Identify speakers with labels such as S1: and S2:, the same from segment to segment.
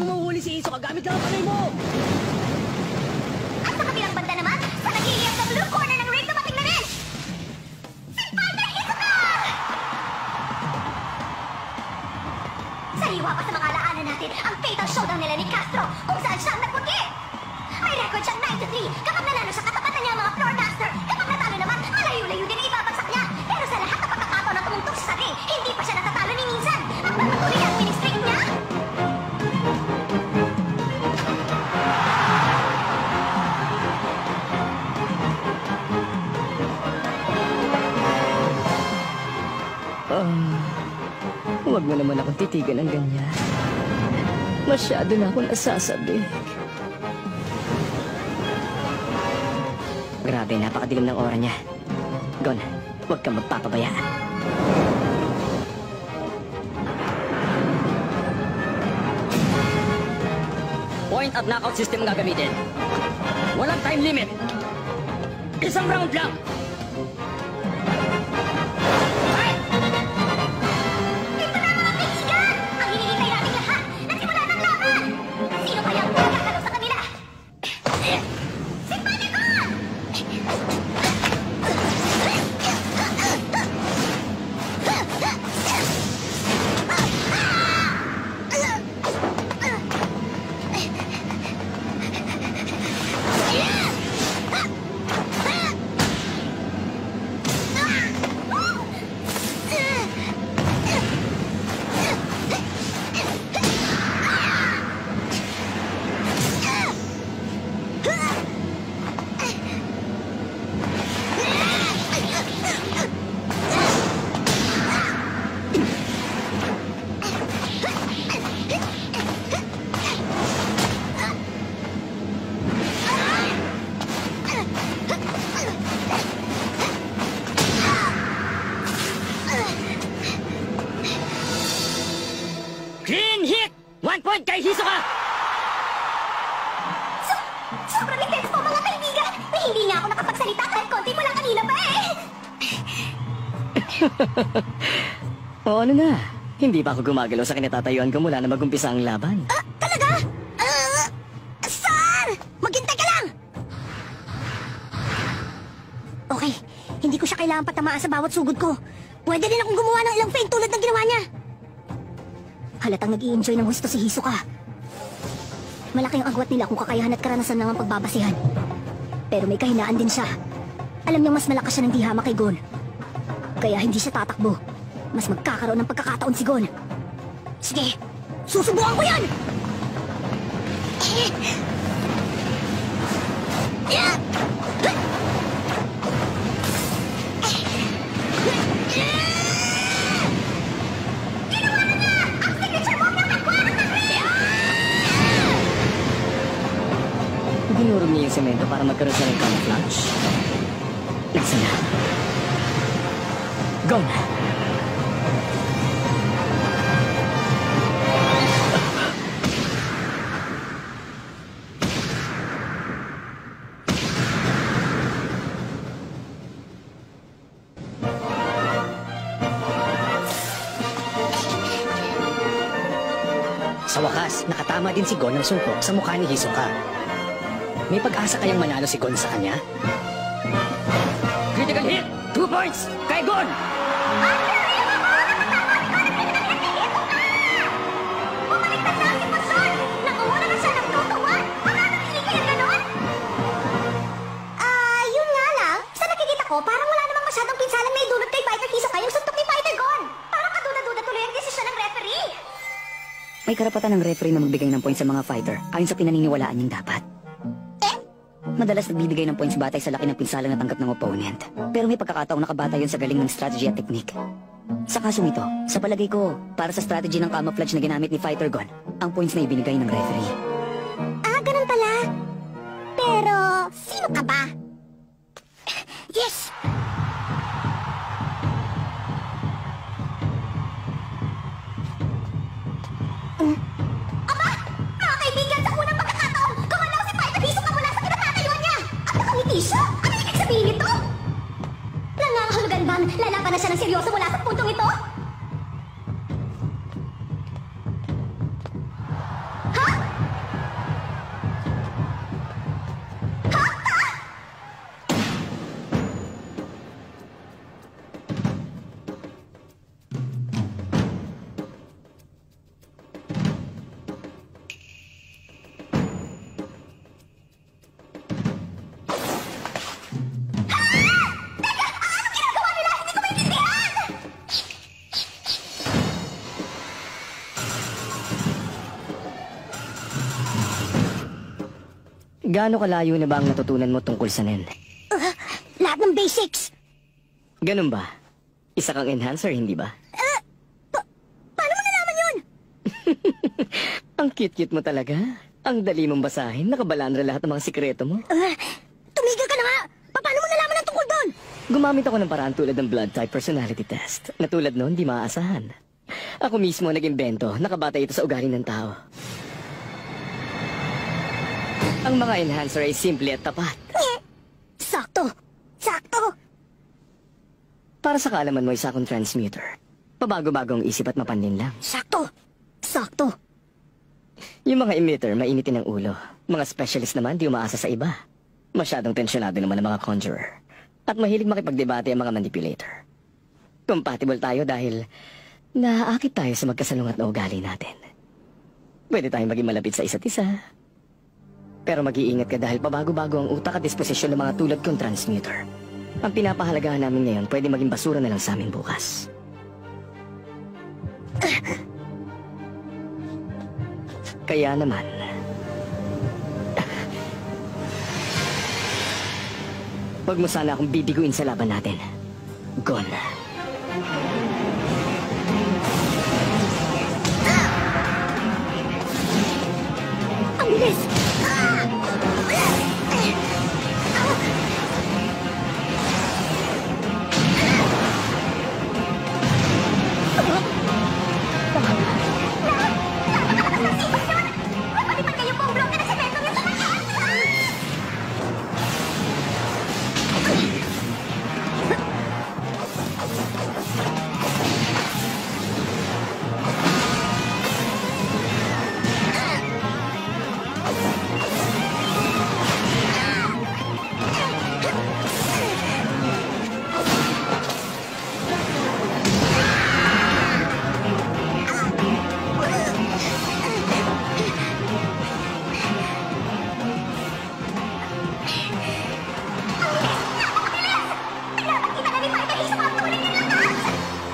S1: mong mahuhuli si Hisoka gamit lang ang kamay mo!
S2: At sa kabilang banda naman, sa nagiliyak na blue corner ng ring, dumating na rin! Si Fighter Hisoka! Sariwa pa sa mga alaanan natin ang fatal showdown nila ni Castro kung saan siya ang nagputi! May record siyang 9-3 kapag nanalo siya katapatan niya ang mga floor master. Kapag natalo naman, malayo-layo din ang ibabagsak niya. Pero sa lahat ng pagkakataon na tumungtong siya sa ring, hindi pa siya natatalo ni minsan. Nagpapatuloy ang ministry niya.
S1: Huwag mo naman akong titigan ng ganyan. Masyado na akong nasasabik. Grabe, napakadilim ng aura niya. Gon, huwag kang magpapabaya. Point at knockout system ang gagamitin. Walang time limit. Isang round lang. Clean hit! 1 point kay Hisoka!
S2: Sobrang intense po mga kaibigan! Hindi nga ako nakapagsalita kahit konti mo lang kanina pa eh!
S1: O ano na? Hindi pa ako gumagalaw sa kinatatayuan ko mula na mag-umpisa ang laban.
S2: Talaga? Sir! Maghintay ka lang! Okay, hindi ko siya kailangan patamaan sa bawat sugod ko. Pwede rin akong gumawa ng ilang feint tulad ng ginawa niya. Halatang nag-i-enjoy ng gusto si Hisoka. Malaking agwat nila kung kakayahan at karanasan ng pagbabasihan. Pero may kahinaan din siya. Alam niyang mas malakas siya ng dihama kay Gon. Kaya hindi siya tatakbo. Mas magkakaroon ng pagkakataon si Gon. Sige, susubukan ko yan!
S1: Dinurog niya yung semento para magkaroon siya ng camouflage. Nasa na. Go na!
S3: Sa wakas, nakatama din si Gon ng suntok sa mukha ni Hisoka. May pag-asa kayang manalo si Gon sa kanya?
S1: Critical hit! 2 points kay Gon!
S2: Bumaliktad na ang sitwasyon! Nakuha na siya ng 2-1! Paano hiligay ang ganon? Yun nga lang. Sa nakikita ko, parang wala namang masyadong pinsalang may dulot kay Fighter Hisoka yung suntok ni Fighter Gon. Parang kaduda-duda tuloy ang desisyon ng referee.
S1: May karapatan ng referee na magbigay ng points sa mga fighter ayon sa pinaniniwalaan niyang dapat. Madalas nagbibigay ng points batay sa laki ng pinsalang natanggap ng opponent. Pero may pagkakataong nakabata yun sa galing ng strategy at technique. Sa kasong ito, sa palagay ko, para sa strategy ng camouflage na ginamit ni Fighter Gon, ang points na ibinigay ng referee.
S2: Ganun pala. Pero, sino ka ba? Yes! Aba! Mga kaibigan, sa unang pagkakataon, gumalaw si Fighter Hisoka mula sa kinatatayuan niya! At nakangiti siya! Ano ibig sabihin nito? Nangangahulugan bang lalaban na siya ng seryoso mula sa puntong ito? Ha?
S3: Gaano kalayo na ba ang natutunan mo tungkol sa Nen?
S2: Lahat ng basics.
S3: Ganun ba? Isa kang enhancer, hindi ba?
S2: Paano mo nalaman yun?
S3: Ang cute-cute mo talaga. Ang dali mong basahin. Nakabalandra lahat ng mga sikreto mo.
S2: Tumigil ka na nga. Paano mo nalaman ang tungkol doon?
S3: Gumamit ako ng paraan tulad ng blood type personality test. Na tulad noon, di maaasahan. Ako mismo nag-imbento. Nakabatay ito sa ugali ng tao. Ang mga enhancer ay simple at tapat.
S2: Sakto. Sakto.
S3: Para sa kaalaman mo, isa akong transmuter. Pabago-bago ang isip at mapanlin lang.
S2: Sakto. Sakto.
S3: Yung mga emitter, mainitin ang ulo. Mga specialist naman, di umaasa sa iba. Masyadong tensyonado naman ang mga conjurer. At mahilig makipagdebate ang mga manipulator. Compatible tayo dahil naaakit tayo sa magkasalungat na ugali natin. Pwede tayong maging malapit sa isa't isa. Pero mag-iingat ka dahil pabago-bago ang utak at disposisyon ng mga tulad kong transmuter. Ang pinapahalagahan namin ngayon pwede maging basura na lang sa amin bukas. Kaya naman... Huwag mo sana akong bibiguin sa laban natin. Gon.
S2: Ang bilis! Malipat kayo po ang bloke na semento niyo sa taas!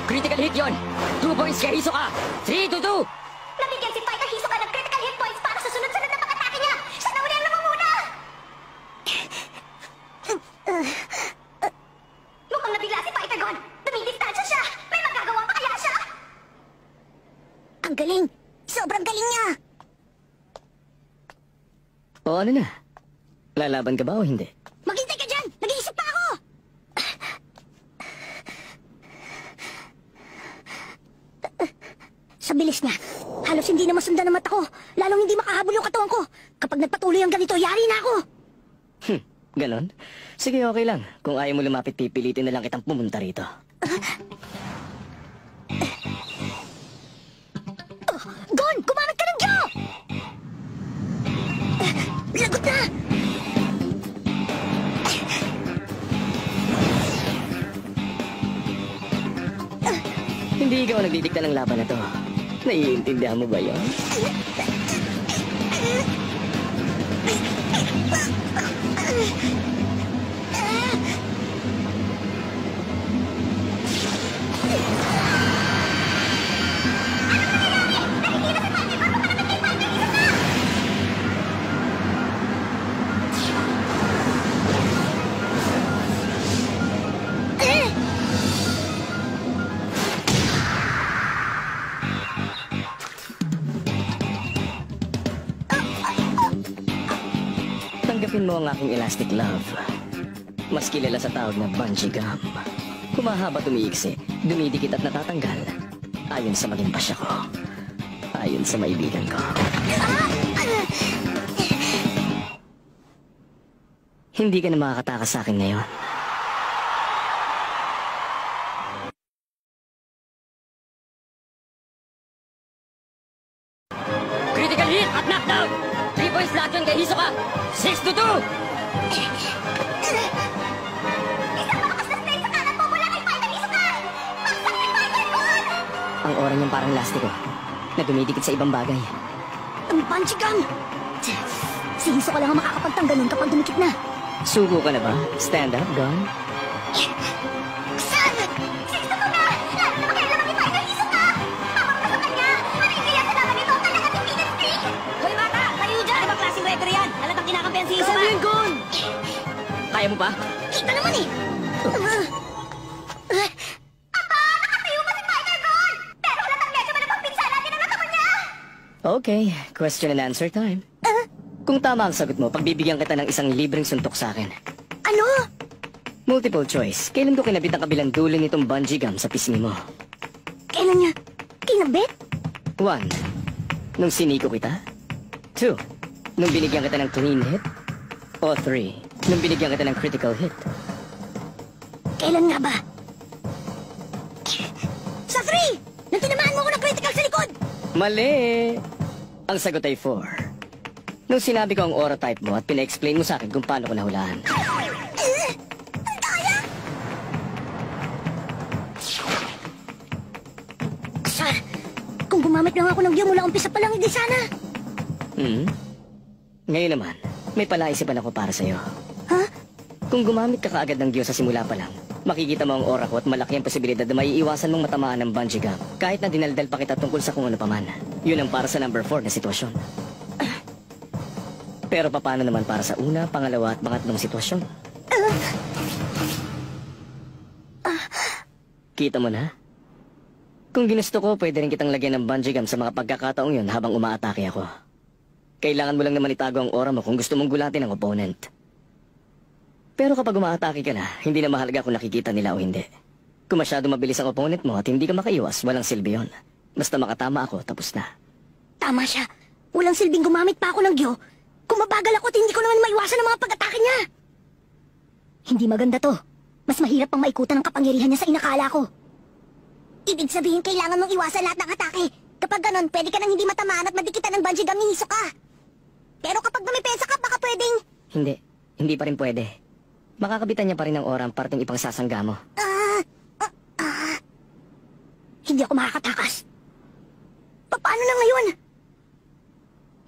S3: Critical hit yon! 2 points kay Hisoka! 3 to 2!
S2: Nabigyan si Fighter Hisoka ng critical hit points para sa sunod-sunod na pag-atake niya! Siya na uli ang namumuna! Mukhang nabigla si Fighter Gon! Tumidistansya siya! May magagawa pa kaya siya? Ang galing! Sobrang galing niya!
S3: O ano na? Lalaban ka ba o hindi?
S2: Maghintay ka dyan! Nag-iisip pa ako! Sa bilis niya, halos hindi na masundan ang mata ko. Lalong hindi makahabol yung katawan ko. Kapag nagpatuloy ang ganito, yari na ako.
S3: Ganon? Sige, okay lang. Kung ayaw mo lumapit, pipilitin na lang kitang pumunta rito.
S2: Gon! Gumamit ka ng Gyo! Lagot na!
S3: Hindi ikaw ang nagdidikta ng laban na to. Naiintindihan mo ba yun? Tanggapin mo ang aking elastic love. Mas kilala sa tawag na bungee gum. Kumahaba tumiiksi, dumidikit at natatanggal. Ayon sa maging pasya ko. Ayon sa maibigan ko. Hindi ka na makakatakas sa akin ngayon. Critical hit at knockdown! 3 points lahat yun kay Hisoka! 6 to 2!
S2: Isang malakas na strength sa kanan mo mula kay Fighter Hisoka! Baksak kay Fighter Gon!
S3: Ang aura niyang parang lastiko na dumidikit sa ibang bagay.
S2: Ang bungee gun! Si Hisoka lang ang makakapagtanggal nun kapag dumikit na.
S3: Sugo ka na ba? Stand up, Gon.
S2: San! 6 to 2 na! Lalo na makailaman ni Fighter Hisoka! Habang nasa kanya, manigaya sa laban nito ang kalahating minute streak!
S4: Hoy bata! Tayo dyan! Ibang klaseng record yan! Halatang kinakampihan si
S3: Kaya mo pa?
S2: Kita naman eh! Nakatayo pa si Fighter Gon! Pero halatang medyo malabang pinsala din ang natawan niya!
S3: Okay, question and answer time. Kung tama ang sagot mo, pagbibigyan kita ng isang libreng suntok sa akin.
S2: Ano?
S3: Multiple choice. Kailan ko kinabit ang kabilang dulo nitong bungee gum sa pisngi mo?
S2: Kailan niya? Kinabit?
S3: 1. Nung siniko kita? 2. Nung binigyan kita ng clean hit? O 3. Nung binigyan kita ng critical hit?
S2: Kailan nga ba? Sa 3! Nung tinamaan mo ako ng critical sa likod!
S3: Mali! Ang sagot ay 4. Nung sinabi ko ang aura type mo at pina-explain mo sa akin kung paano ko nahulaan.
S2: Ang daya! Sir, kung gumamit lang ako ng Gyo mula umpisa pa lang, hindi sana.
S3: Ngayon naman, may palaisipan ako para sa'yo.
S2: Ha?
S3: Kung gumamit ka kaagad ng Diyos sa simula pa lang, makikita mo ang aura ko at malaki ang posibilidad na maiiwasan mong matamaan ng bungee gum kahit na dinaldal pa kita tungkol sa kung ano paman. Yun ang para sa number 4 na sitwasyon. Pero paano naman para sa una, pangalawa at pangatlong sitwasyon? Kita mo na? Kung ginusto ko, pwede rin kitang lagyan ng bungee gum sa mga pagkakataong yun habang umaatake ako. Kailangan mo lang naman itago ang aura mo kung gusto mong gulatin ang opponent. Pero kapag umaatake ka na, hindi na mahalaga kung nakikita nila o hindi. Kung masyado mabilis ang opponent mo at hindi ka makaiwas, walang silbi yun. Basta makatama ako, tapos na.
S2: Tama siya. Walang silbing gumamit pa ako ng Gyo. Kung mabagal ako at hindi ko naman maiwasan ang mga pag-atake niya. Hindi maganda to. Mas mahirap pang maikutan ang kapangyarihan niya sa inakala ko. Ibig sabihin, kailangan mong iwasan lahat ng atake. Kapag ganon, pwede ka nang hindi matamaan at madikitan ng bungee gum ni Hisoka. Pero kapag dumipensa ka, baka pwedeng...
S3: Hindi pa rin pwede. Makakabitan niya pa rin ng aura ang parteng ipangsasangga mo.
S2: Hindi ako makakatakas. Paano na ngayon?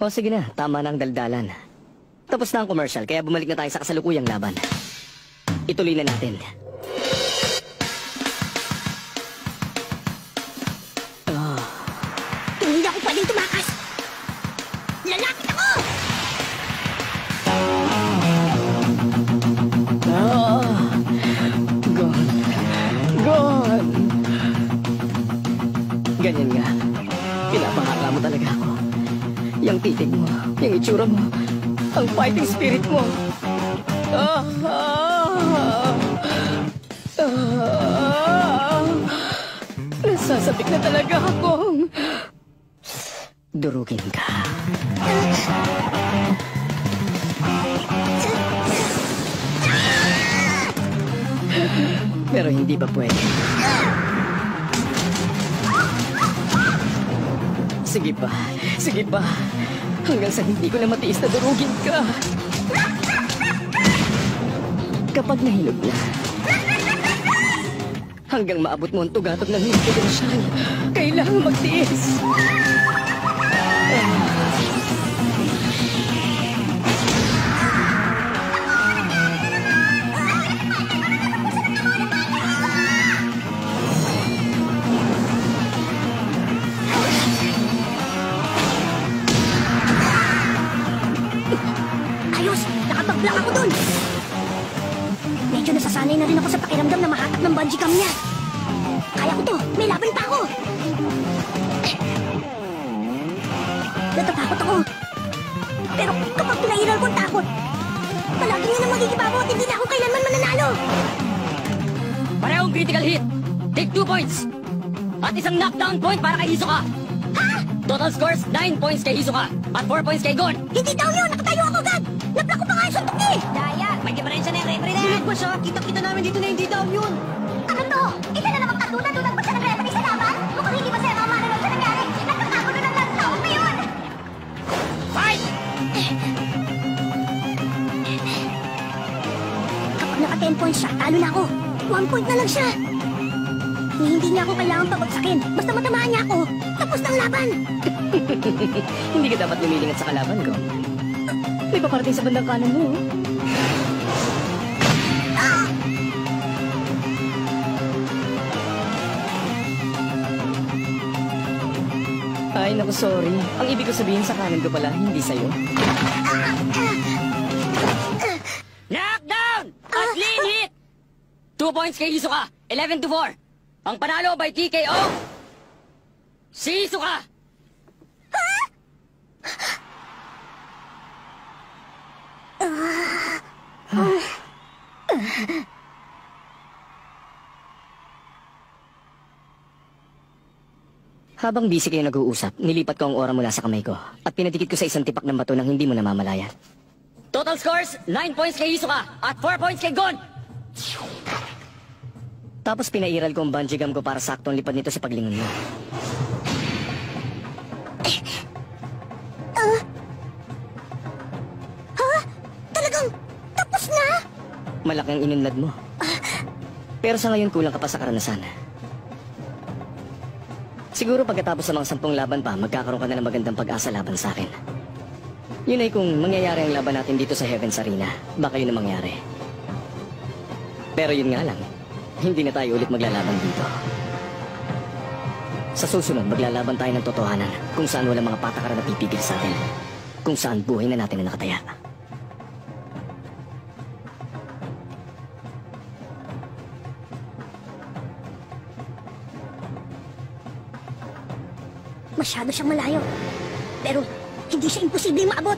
S3: O sige na, tama na ang daldalan. Tapos na ang commercial, kaya bumalik na tayo sa kasalukuyang laban. Ituloy na natin.
S2: Hindi ako pwedeng tumakas. Lalapit ako!
S3: Gone! Ganyan nga. Pinapahanga mo talaga ako. Yung titig mo, yung itsura mo, ang fighting spirit mo. Nasasabik na talaga akong durugin ka. Pero hindi ba pwede? Sige pa, sige pa. Hanggang sa hindi ko na matiis na durugin ka. Kapag nahilog na, hanggang maabot mo ang tugatog ng iyong potensyal, kailangan magtiis.
S2: Ayos! Nakapag-block ako dun! Medyo nasasanay na rin ako sa pakiramdam na mahatak ng bungee gum niya. Kaya ko to! May laban pa ako! Natatakot ako. Pero kapag pinahiral ko ang takot, palagi niya na magigibago at hindi na ako kailanman mananalo!
S3: Parehong critical hit. Take 2 points. At isang knockdown point para kay Hisoka. Total scores, 9 points kay Hisoka at 4 points kay Gon.
S2: Hindi down yun! Nakatayo ako agad! Nablock ko pa nga yung suntok niya eh!
S4: Daya, may diferensya na yung referee na yan.
S3: Ba siya? Kita-kita namin dito na hindi down yun.
S2: Ano to? Isa na namang katulad pa siya nag-referee sa laban? Mukhang hindi masaya mga manonood sa nangyari. Nagkakagulo ng lahat taon na yun!
S3: Fight!
S2: Kapag naka 10 points siya, talo na ako. 1 point na lang siya. Hindi niya ako kailangan pabagsakin. Basta matamaan niya ako. Tapos ng laban.
S3: Hindi ka dapat lumilingat sa kalaban ko. May paparating sa bandang kanan mo. Ay, naku, sorry. Ang ibig ko sabihin sa kanan ko pala, hindi sa'yo. Knockdown! 2 points kay Hisoka. 11-4. Ang panalo by TKO, si Hisoka. Habang busy kayo nag-uusap, nilipat ko ang aura mula sa kamay ko at pinadikit ko sa isang tipak ng bato nang hindi mo namamalayan. Total scores, 9 points kay Hisoka at 4 points kay Gon! Tapos pinairal ko ang bungee gum ko para sakto ang lipad nito sa paglingon mo.
S2: Talagang tapos na?
S3: Malaki ang inunlad mo. Pero sa ngayon kulang ka pa sa karanasan. Siguro pagkatapos sa mga 10 laban pa, magkakaroon ka na ng magandang pag-asa laban sa akin. Yun ay kung mangyayari ang laban natin dito sa Heaven's Arena, baka yun ang mangyari. Pero yun nga lang, hindi na tayo ulit maglalaban dito. Sa susunod, maglalaban tayo ng totohanan kung saan walang mga patakaran na pipigil sa atin. Kung saan buhay na natin na nakataya.
S2: Masyado siyang malayo. Pero hindi siya imposibleng maabot.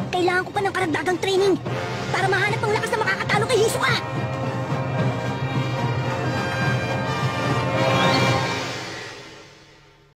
S2: Kailangan ko pa ng karagdagang training para mahanap ang lakas na makakatalo kay Hisoka.